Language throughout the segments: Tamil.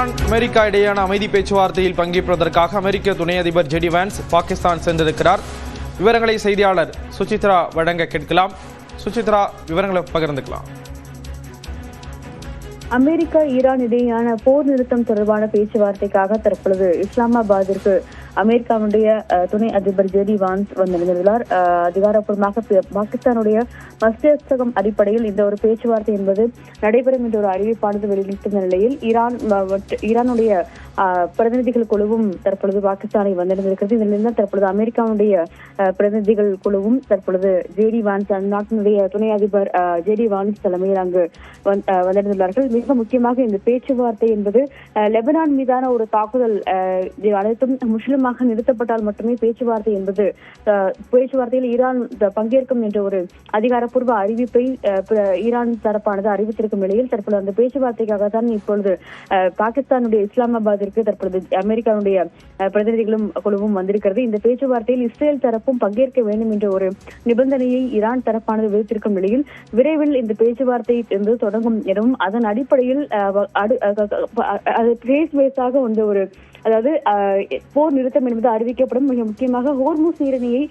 ஈரான் அமெரிக்கா இடையேயான அமைதி பேச்சுவார்த்தையில் பங்கேற்பதற்காக அமெரிக்க துணை அதிபர் ஜெடி வான்ஸ் பாகிஸ்தான் சென்றிருக்கிறார். விவரங்களை செய்தியாளர் சுசித்ரா வழங்க கேட்கலாம். சுசித்ரா, விவரங்களை பகிர்ந்துக்கலாம். அமெரிக்கா ஈரான் இடையேயான போர் நிறுத்தம் தொடர்பான பேச்சுவார்த்தைக்காக தற்பொழுது இஸ்லாமாபாத்திற்கு அமெரிக்காவுடைய துணை அதிபர் ஜெடி வான்ஸ் வந்திருந்துள்ளார். அதிகாரப்பூர்வமாக பாகிஸ்தானுடைய மஸ்திஷ்கம் அடிப்படையில் இந்த ஒரு பேச்சுவார்த்தை என்பது நடைபெறும் என்ற ஒரு அறிவிப்பானது வெளியிட்டிருந்த நிலையில் ஈரானுடைய பிரதிநிதிகள் குழுவும் தற்பொழுது பாகிஸ்தானை வந்திருந்திருக்கிறது. இதில் தற்பொழுது அமெரிக்காவுடைய பிரதிநிதிகள் குழுவும் தற்பொழுது ஜெடி வான்ஸ் அந்நாட்டினுடைய துணை அதிபர் ஜெடி வான்ஸ் தலைமையில் அங்கு வந்திருந்துள்ளார்கள். மிக முக்கியமாக இந்த பேச்சுவார்த்தை என்பது லெபனான் மீதான ஒரு தாக்குதல் அனைத்தும் முஸ்லிமாக நிறுத்தப்பட்டால் மட்டுமே பேச்சுவார்த்தை என்பது பேச்சுவார்த்தையில் ஈரான் பங்கேற்கும் என்ற ஒரு அதிகாரப்பூர்வ அறிவிப்பை ஈரான் தரப்பானது அறிவித்திருக்கும் நிலையில் தற்பொழுது அந்த பேச்சுவார்த்தைக்காக தான் இப்பொழுது பாகிஸ்தானுடைய இஸ்லாமாபாத் தற்பொழுது அமெரிக்காவுடைய பிரதிநிதிகளும் குழுவும் வந்திருக்கிறது. இந்த பேச்சுவார்த்தையில் இஸ்ரேல் தரப்பும் பங்கேற்க வேண்டும் என்ற ஒரு நிபந்தனையை ஈரான் தரப்பானது விதித்திருக்கும் நிலையில் விரைவில் இந்த பேச்சுவார்த்தை என்பது தொடங்கும் எனவும் அதன் அடிப்படையில் ஒரு அதாவது போர் நிறுத்தம் என்பது அறிவிக்கப்படும். மிக முக்கியமாக ஹோர்முஸ் நீரிணையை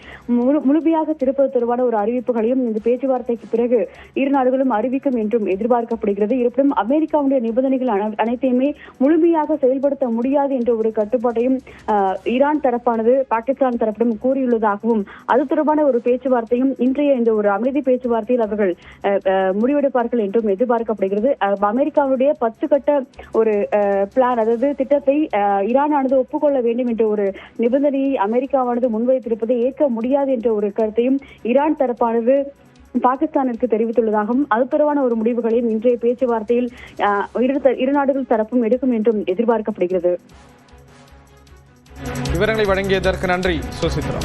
முழுமையாக திருப்பது தொடர்பான ஒரு அறிவிப்புகளையும் இந்த பேச்சுவார்த்தைக்கு பிறகு இரு நாடுகளும் அறிவிக்கும் என்றும் எதிர்பார்க்கப்படுகிறது. இருப்பினும் அமெரிக்காவுடைய நிபந்தனைகள் அனைத்தையுமே முழுமையாக செயல்படுத்த முடியாது என்ற ஒரு கட்டுப்பாட்டையும் ஈரான் தரப்பானது பாகிஸ்தான் தரப்பிடம் கூறியுள்ளதாகவும் அது தொடர்பான ஒரு பேச்சுவார்த்தையும் இன்றைய இந்த ஒரு அமைதி பேச்சுவார்த்தையில் அவர்கள் முடிவெடுப்பார்கள் என்றும் எதிர்பார்க்கப்படுகிறது. அமெரிக்காவுடைய 10 கட்ட ஒரு பிளான், அதாவது திட்டத்தை ஈரானானது ஒப்புக்கொள்ள வேண்டும் என்ற ஒரு நிபந்தனையை அமெரிக்காவானது முன்வைத்திருப்பதை ஏற்க முடியாது என்ற ஒரு கருத்தையும் ஈரான் தரப்பானது பாகிஸ்தானிற்கு தெரிவித்துள்ளதாகவும் அது தொடர்பான ஒரு முடிவுகளையும் இன்றைய பேச்சுவார்த்தையில் இரு நாடுகள் தரப்பும் எடுக்கும் என்றும் எதிர்பார்க்கப்படுகிறது. விவரங்களை வழங்கியதற்கு நன்றி சுசித்ரா.